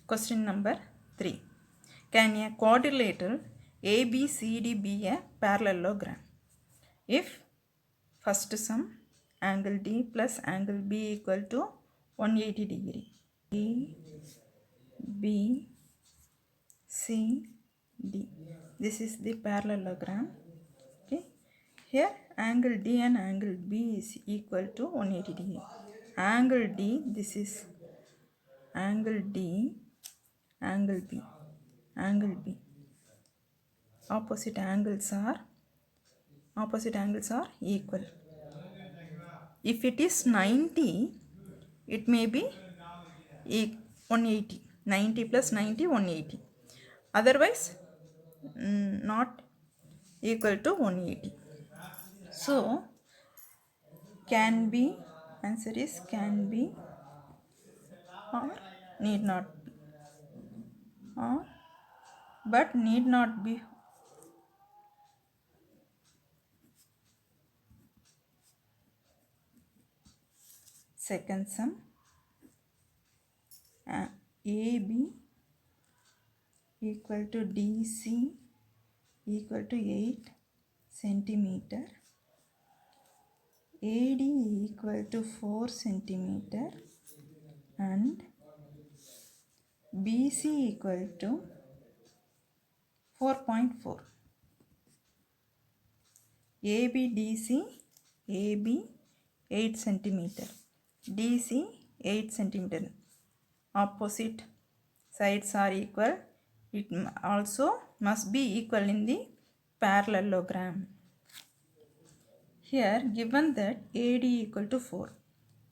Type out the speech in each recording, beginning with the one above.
Question number 3. Can a quadrilateral ABCD be a parallelogram? If first sum angle D plus angle B equal to 180 degree. A, B, C, D. This is the parallelogram. Okay. Here angle D and angle B is equal to 180 degree. Angle D, this is angle D, angle B, angle B. Opposite angles are equal. If it is 90, it may be 180. 90 plus 90, 180. Otherwise, not equal to 180. So, can be, answer is can be or need not be. Or, but need not be. Second sum, AB equal to DC equal to 8 centimeter. AD equal to 4 centimeter and BC equal to 4.4. ABDC, AB 8 centimeter, DC 8 centimeter. Opposite sides are equal. It also must be equal in the parallelogram. Here given that AD equal to 4.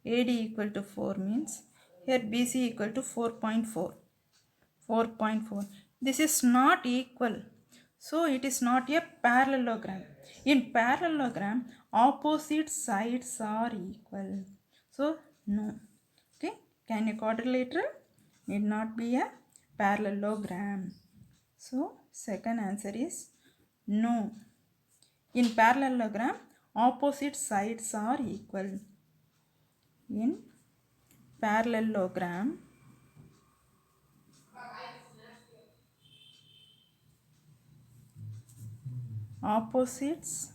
AD equal to 4 means here BC equal to 4.4. 4.4. This is not equal. So it is not a parallelogram. In parallelogram, opposite sides are equal. So no. Okay. Can a quadrilateral need not be a parallelogram? So second answer is no. In parallelogram, opposite sides are equal. In parallelogram, opposites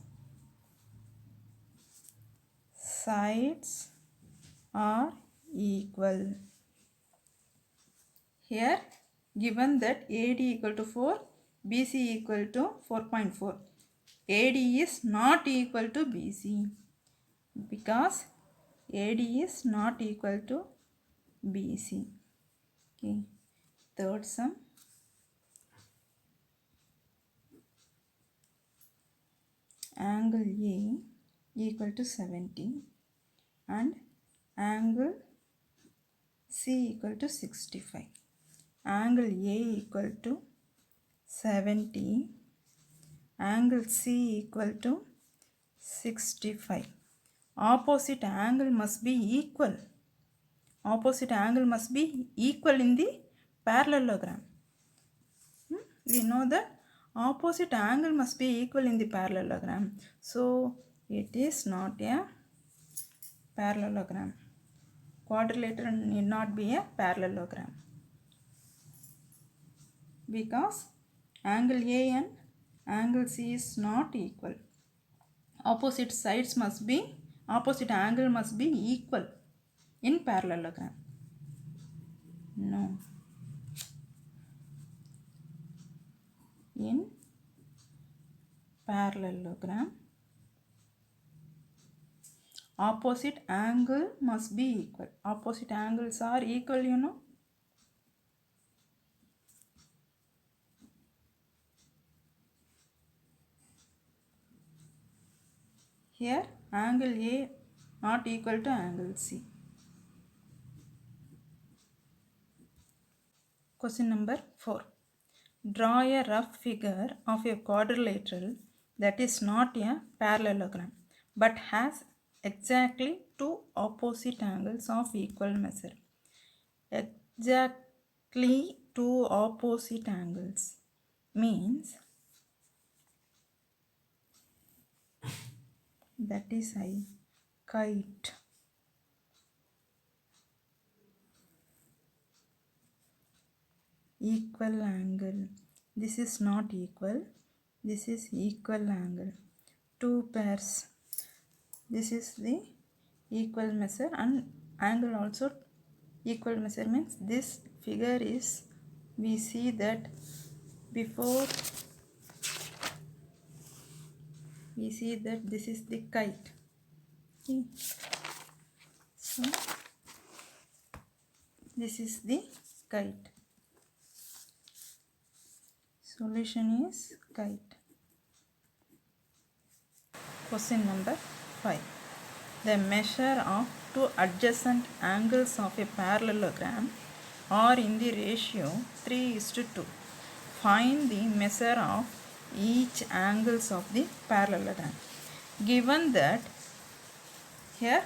sides are equal. Here given that AD equal to 4, BC equal to 4.4. AD is not equal to BC because AD is not equal to BC. Okay. Third sum, angle A equal to 70 and angle C equal to 65. Angle A equal to 70, angle C equal to 65. Opposite angle must be equal. Opposite angle must be equal in the parallelogram. We know that opposite angle must be equal in the parallelogram. So it is not a parallelogram. Quadrilateral need not be a parallelogram because angle A and angle C is not equal. Opposite sides must be, opposite angle must be equal in parallelogram. No. In parallelogram, opposite angle must be equal. Opposite angles are equal, you know. Here angle A not equal to angle C. Question number 4. Draw a rough figure of a quadrilateral that is not a parallelogram but has exactly two opposite angles of equal measure. Exactly two opposite angles means that is a kite. equal angle. This is not equal. This is equal angle. Two pairs. This is the equal measure and angle also equal measure means this figure is, we see that before we see that this is the kite. Okay. So this is the kite. Solution is kite. Question number 5. The measure of two adjacent angles of a parallelogram are in the ratio 3:2. Find the measure of each angles of the parallelogram. Given that here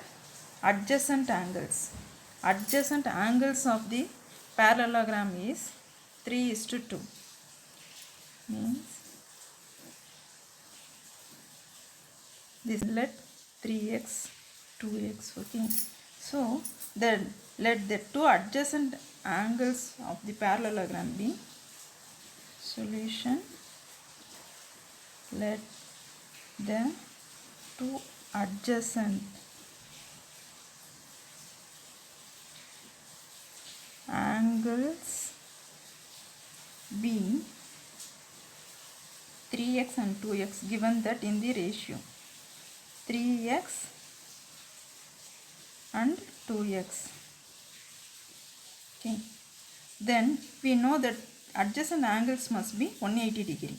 adjacent angles of the parallelogram is 3:2 means this, let 3x 2x. Okay, so then let the two adjacent angles of the parallelogram be, solution, let the two adjacent angles be 3x and 2x, given that in the ratio 3x and 2x. Okay, then we know that adjacent angles must be 180 degree.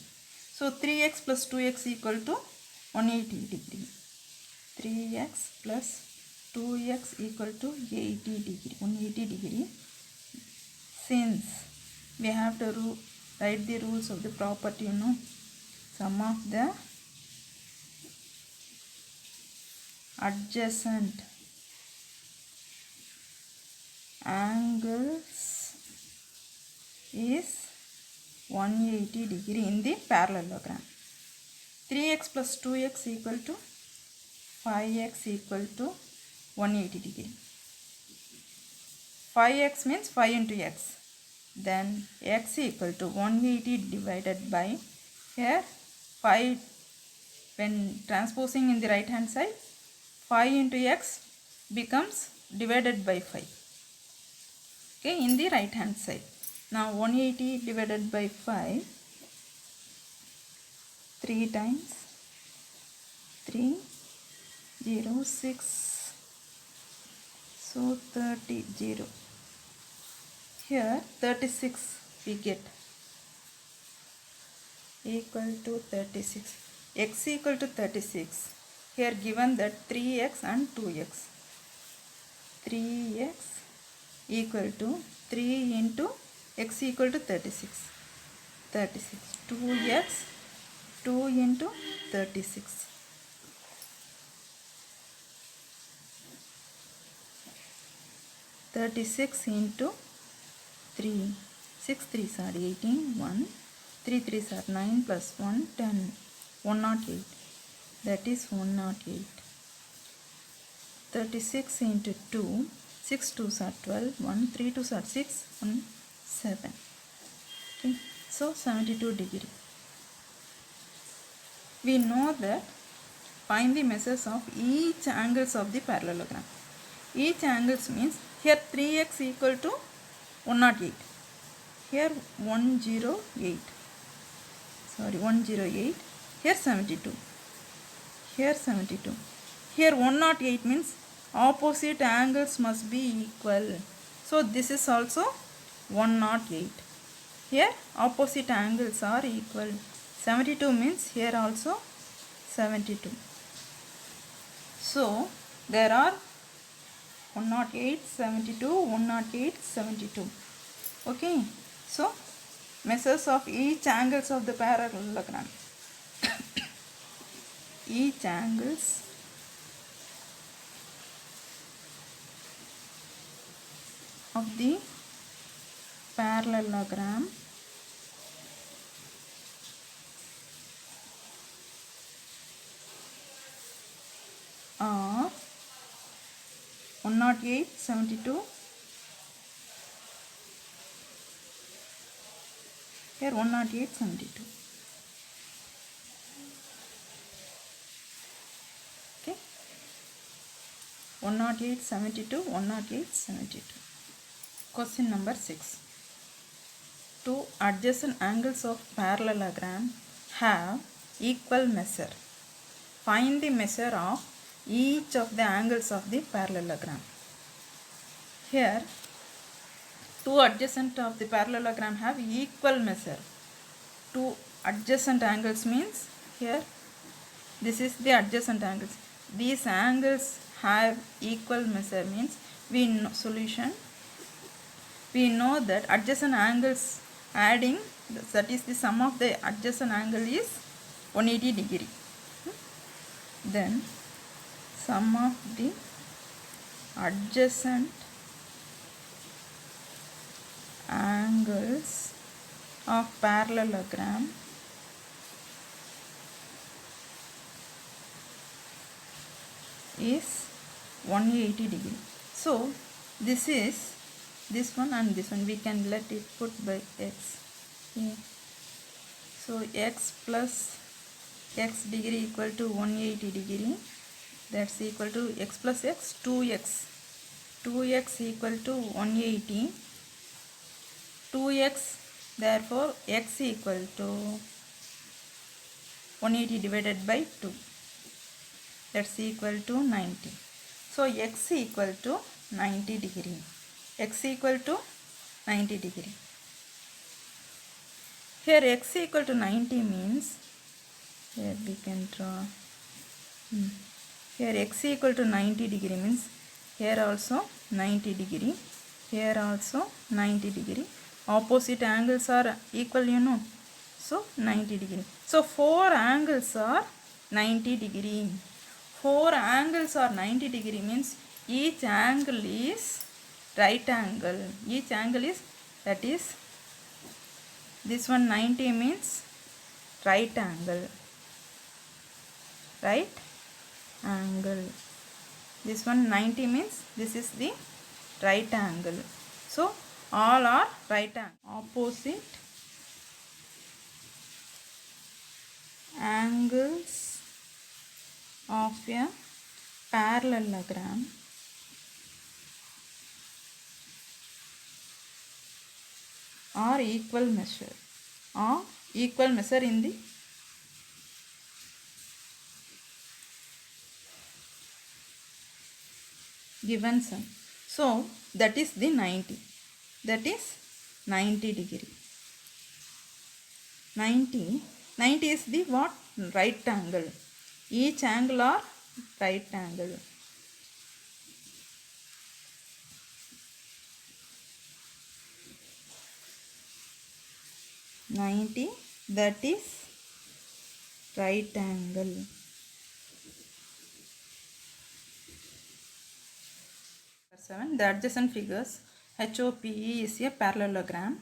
So 3x plus 2x equal to 180 degree. 3x plus 2x equal to 80 degree, 180 degree. Since we have to write the rules of the property, sum of the adjacent angles is 180 degree in the parallelogram. 3x plus 2x equal to 5x equal to 180 degree. 5x means 5 into x. Then x equal to 180 divided by, here 5, when transposing in the right hand side, 5 into x becomes divided by 5. Okay, in the right hand side. Now 180 divided by 5, 3 times 3, 0, 6, so 30, 0. Here 36 we get, equal to 36. X equal to 36. Here given that 3x and 2x. 3x equal to 3 into x equal to 36. 36. 2x, 2 into 36. 36 into 3. 6 3s are 18. 1. 3 3s are 9 plus 1, 10. 108. That is 108. 36 into 2. 6 2s are 12. 1. 3 2s are 6. 1 7. Okay. So 72 degree. We know that find the measures of each angles of the parallelogram. Each angles means here 3x equal to 108. Here 108. Sorry, 108. Here 72. Here 72. Here 108 means opposite angles must be equal. So this is also 108. Here opposite angles are equal. 72 means here also 72. So there are 108, 72, 108, 72. Okay. So measures of each angles of the parallelogram. Each angles of the parallelogram are 108, 72, Here 108, 72. Okay. 108, 72, 108, 72. Question number 6. Two adjacent angles of parallelogram have equal measure. Find the measure of each of the angles of the parallelogram. Here, two adjacent of the parallelogram have equal measure. Two adjacent angles means here this is the adjacent angles. These angles have equal measure means we know solution. We know that adjacent angles adding, that is the sum of the adjacent angle is 180 degree. Then sum of the adjacent angles of parallelogram is 180 degree. So this is this one and this one, we can let it put by x. Okay. So x plus x degree equal to 180 degree, that's equal to x plus x 2x. 2x equal to 180. 2x, therefore x equal to 180 divided by 2, that's equal to 90. So x equal to 90 degree. X equal to 90 degree. Here x equal to 90 means, here we can draw, here x equal to 90 degree means here also 90 degree, here also 90 degree. Opposite angles are equal, you know. So 90 degree. So 4 angles are 90 degree. 4 angles are 90 degree means each angle is right angle. Each angle is, that is, this one 90 means right angle. Right angle. This one 90 means this is the right angle. So all are right angle. Opposite angles of a parallelogram are equal measure, or equal measure in the given sum. So that is the 90. That is 90 degree. 90 is the what? Right angle. Each angle are right angle. That is right angle. The adjacent figures HOPE is a parallelogram.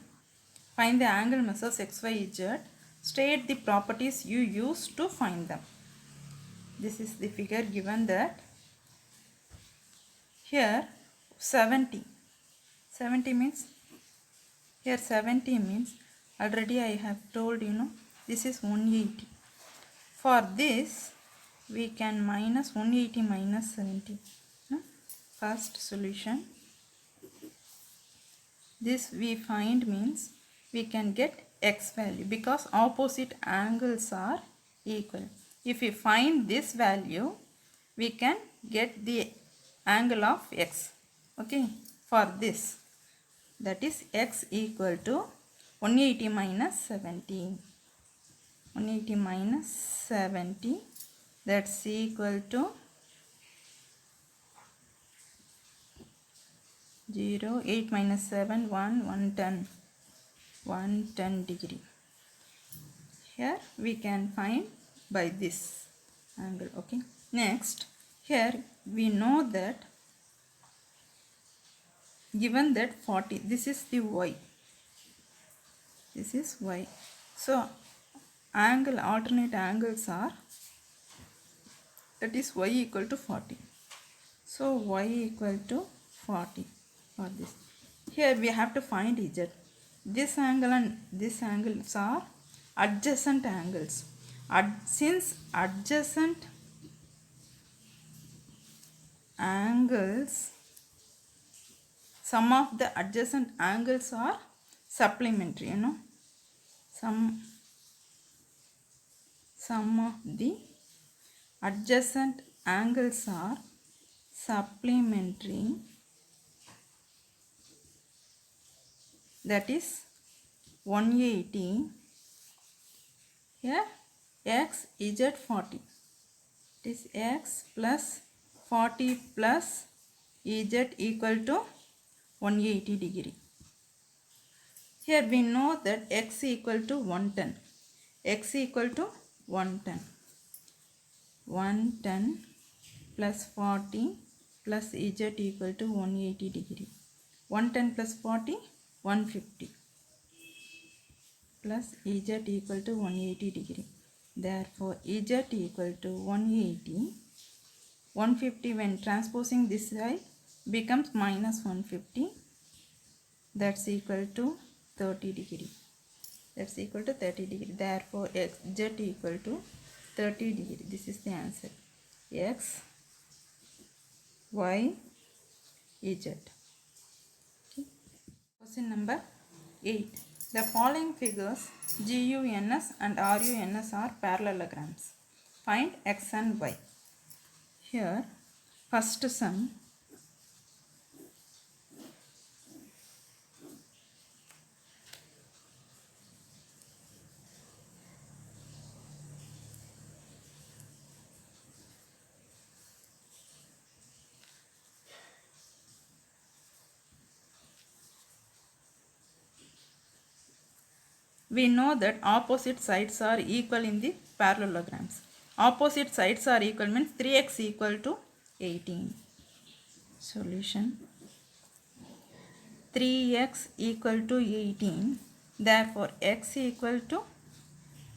Find the angle measures XYZ. State the properties you use to find them. This is the figure given that here 70 means, here 70 means already I have told, you know, this is 180. For this we can minus 180 minus 70. First solution, this we find means we can get x value because opposite angles are equal. If we find this value, we can get the angle of x. Okay, for this, that is x equal to 180 minus 70. 180 minus 70, that's equal to 0, 8 minus 7, 1, 110. 110 degree. Here we can find by this angle. Okay. Next, here we know that given that 40, this is the y. This is y. So angle, alternate angles are, that is y equal to 40. So y equal to 40 for this. Here we have to find z. this angle and this angles are adjacent angles. Since adjacent angles, some of the adjacent angles are supplementary, you know. Some of the adjacent angles are supplementary, that is 180. Here x is at 40. It is x plus 40 plus z equal to 180 degree. Here we know that x equal to 110. X equal to 110. 110 plus 40 plus z equal to 180 degree. 110 plus 40, 150 plus z equal to 180 degree. Therefore, z equal to 180. 150 when transposing this side becomes minus 150. That's equal to 30 degree. That's equal to 30 degree. Therefore, z equal to 30 degree. This is the answer. X, Y, Z. Okay. Question number 8. The following figures GUNS and RUNS are parallelograms. Find X and Y. Here, first sum. We know that opposite sides are equal in the parallelograms. Opposite sides are equal means 3x equal to 18. Solution. 3x equal to 18. Therefore, x equal to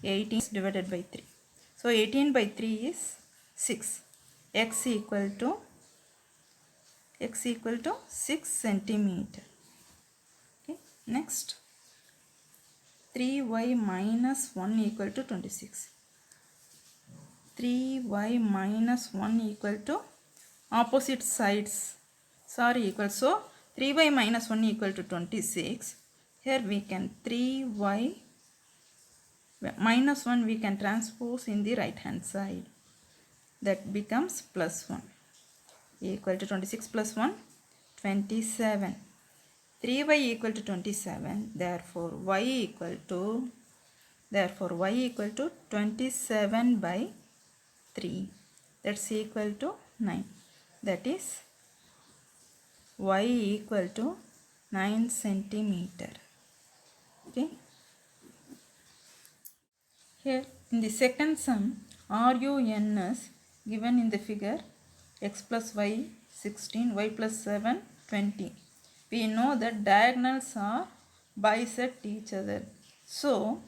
18 is divided by 3. So, 18 by 3 is 6. X equal to 6 centimeter. Okay. Next. 3y minus 1 equal to 26. 3y minus 1 equal to opposite sides are equal. So, 3y minus 1 equal to 26. Here we can 3y minus 1 we can transpose in the right hand side. That becomes plus 1 equal to 26 plus 1, 27. 3y equal to 27. Therefore, y equal to 27 by 3. That's equal to 9. That is y equal to 9 centimeter. Okay. Here in the second sum, RUNS given in the figure x plus y 16, y plus 7 20. We know that diagonals are bisect each other. So,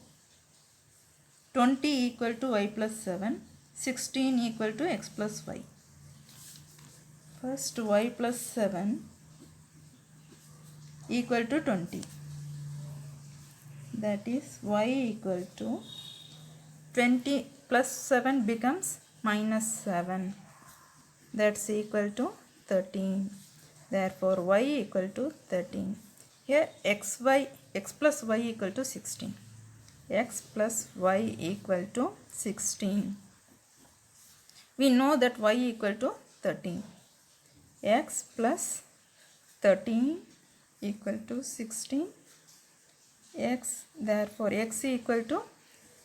20 equal to y plus 7, 16 equal to x plus y. First y plus 7 equal to 20. That is y equal to 20 plus 7 becomes minus 7. That's equal to 13. Therefore, y equal to 13. Here x plus y equal to 16. X plus y equal to 16. We know that y equal to 13. X plus 13 equal to 16. X, therefore x equal to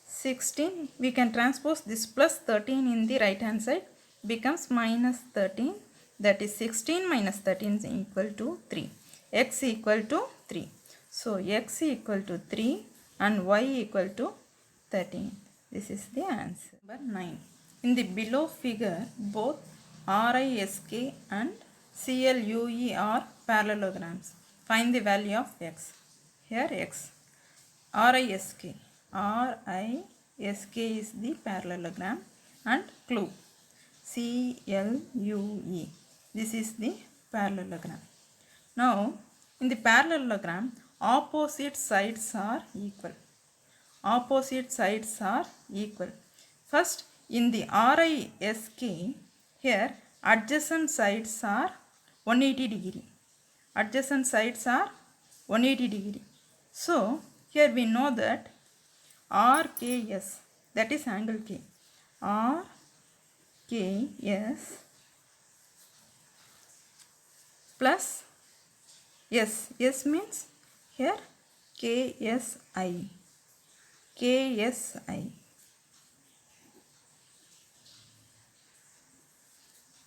16. We can transpose this plus 13 in the right hand side becomes minus 13. That is 16 minus 13 is equal to 3. X equal to 3. So, x equal to 3 and y equal to 13. This is the answer. Number 9. In the below figure, both RISK and CLUE are parallelograms. Find the value of x. Here x. RISK is the parallelogram and CLUE. This is the parallelogram. Now, in the parallelogram, opposite sides are equal. Opposite sides are equal. First, in the RISK, here adjacent sides are 180 degree. Adjacent sides are 180 degree. So here we know that RKS, that is angle K. RKS plus S. S means here KSI. KSI.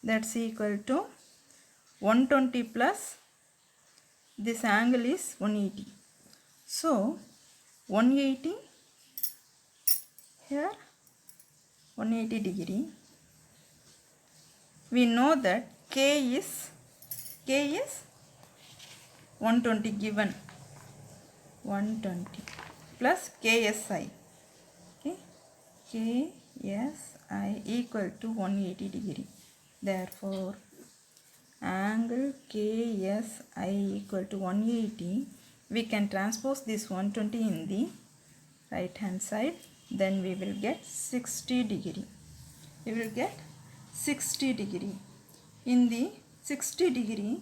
That's equal to 120 plus this angle is 180. So 180 here 180 degree. We know that K is 120 given 120 plus KSI. Okay, KSI equal to 180 degree. Therefore angle KSI equal to 180. We can transpose this 120 in the right hand side, then we will get 60 degree. We will get 60 degree. In the 60 degree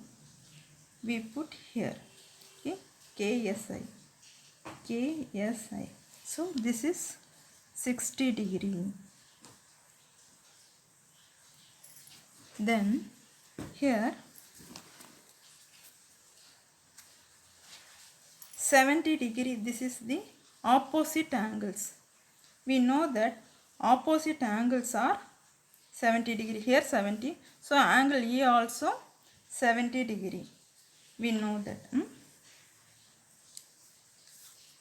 we put here, okay, KSI. KSI. So this is 60 degree. Then here 70 degree, this is the opposite angles. We know that opposite angles are 70 degree. Here 70. So angle E also 70 degree. We know that.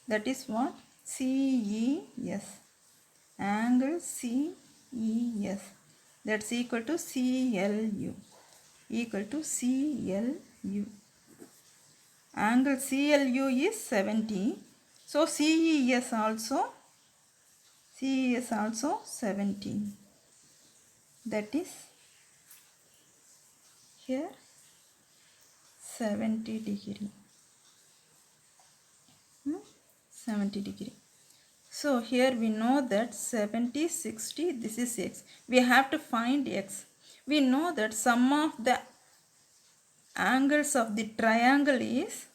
That is what? CES. Angle CES. That's equal to CLU. Equal to CLU. Angle CLU is 70. So CES also 70. That is here 70 degree. 70 degree. So here we know that 70, 60, this is X. We have to find X. We know that sum of the angles of the triangle is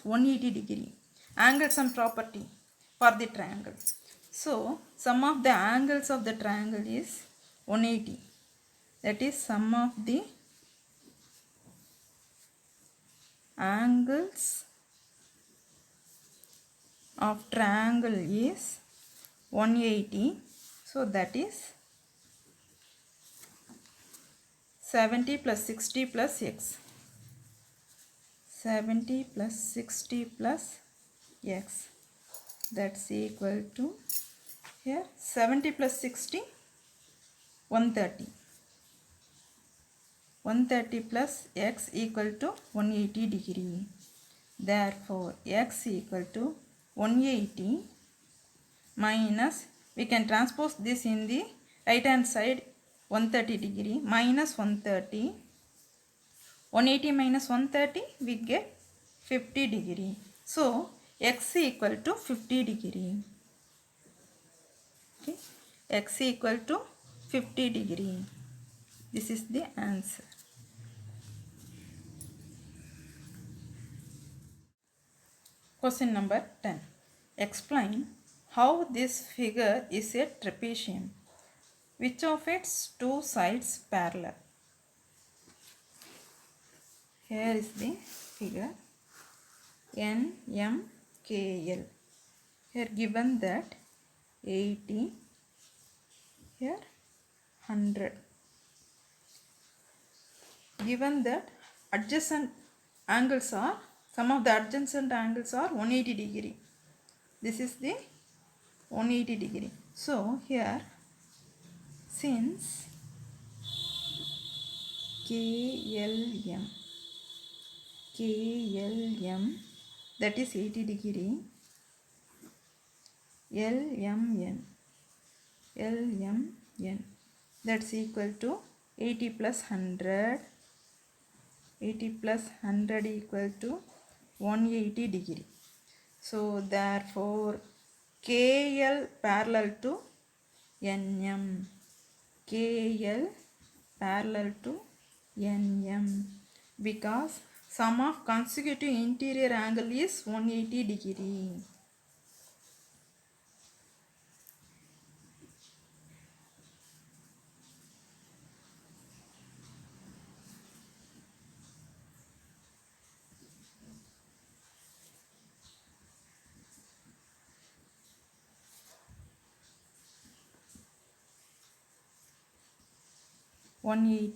180 degree. Angle sum property for the triangle. So sum of the angles of the triangle is 180. That is sum of the angles of triangle is 180. So that is 70 plus 60 plus X. 70 plus 60 plus X. That's equal to here 70 plus 60 130. 130 plus X equal to 180 degree. Therefore X equal to 180 minus, we can transpose this in the right hand side, 130 degree minus 130. 180 minus 130 we get 50 degree. So X equal to 50 degree. Okay, X equal to 50 degree. This is the answer. Question number 10. Explain how this figure is a trapezium. Which of its two sides parallel? Here is the figure NMKL. Here given that 80, here 100. Given that adjacent angles are, some of the adjacent angles are 180 degree. This is the 180 degree. So here, since KLM that is 80 degree, LMN that's equal to 80 plus 100. 80 plus 100 equal to 180 degree. So therefore KL parallel to NM. KL parallel to NM because sum of consecutive interior angle is 180 degree.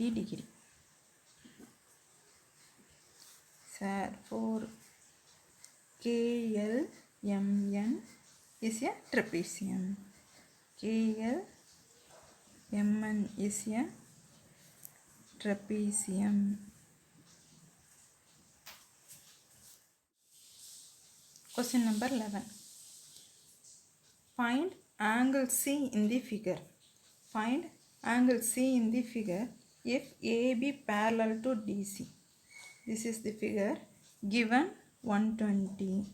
degree. Therefore KLMN is a trapezium. KLMN is a trapezium. Question number 11. Find angle C in the figure. Find angle C in the figure if AB parallel to DC. This is the figure given 120.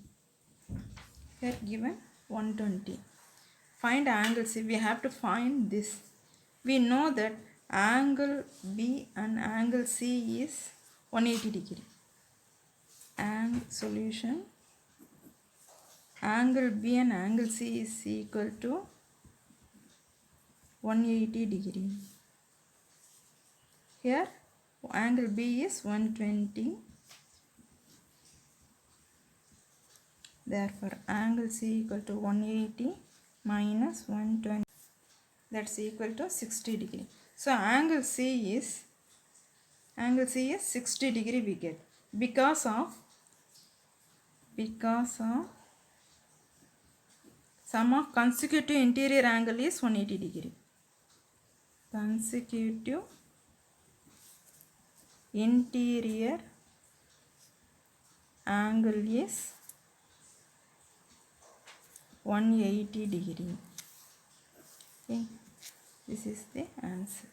Here given 120. Find angle C. We have to find this. We know that angle B and angle C is 180 degree. And solution, angle B and angle C is equal to 180 degree. Here angle B is 120. Therefore angle C equal to 180 minus 120, that's equal to 60 degree. So angle C is 60 degree we get because of sum of consecutive interior angle is 180 degree. Consecutive interior angle is 180 degree. Okay, this is the answer.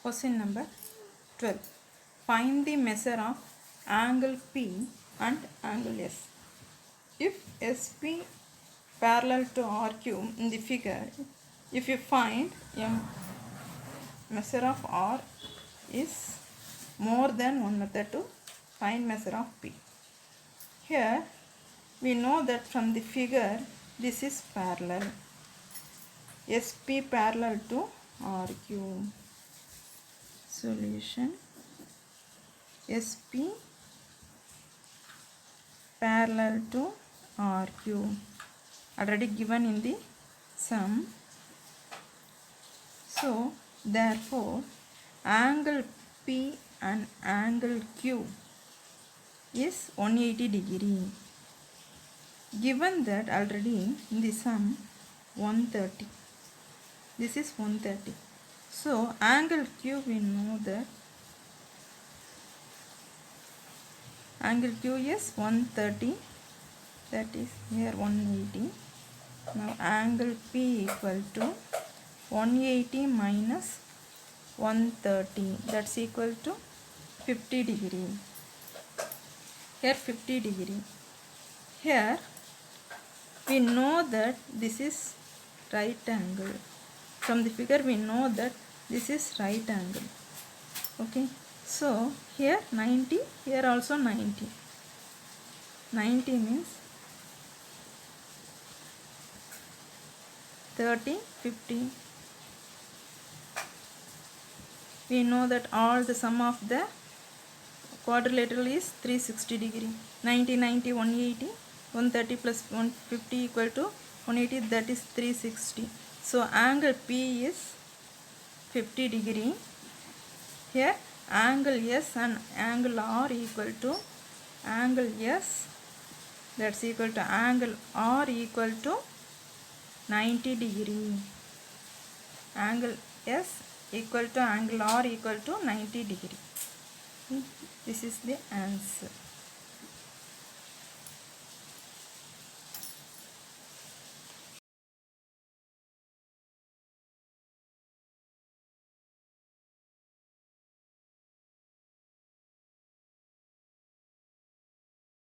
Question number 12. Find the measure of angle P and angle S. If SP parallel to RQ in the figure, if you find measure of R is more than one method to find measure of P. Here we know that from the figure this is parallel. SP parallel to RQ. Solution, SP parallel to RQ already given in the sum. So therefore angle P and angle Q is 180 degree. Given that already in the sum 130. This is 130. So angle Q we know that angle Q is 130, that is here 180. Now angle P equal to 180 minus 130, that's equal to 50 degree. Here 50 degree. Here we know that this is right angle. From the figure we know that this is right angle. Okay, so here 90, here also 90. 90 means 30, 50. We know that all the sum of the quadrilateral is 360 degree. 90, 90, 180, 130 plus 150 equal to 180, that is 360. So angle P is 50 degree. Here angle S and angle R equal to angle S, that's equal to angle R equal to 90 degree. Angle S equal to angle R equal to 90 degree. This is the answer.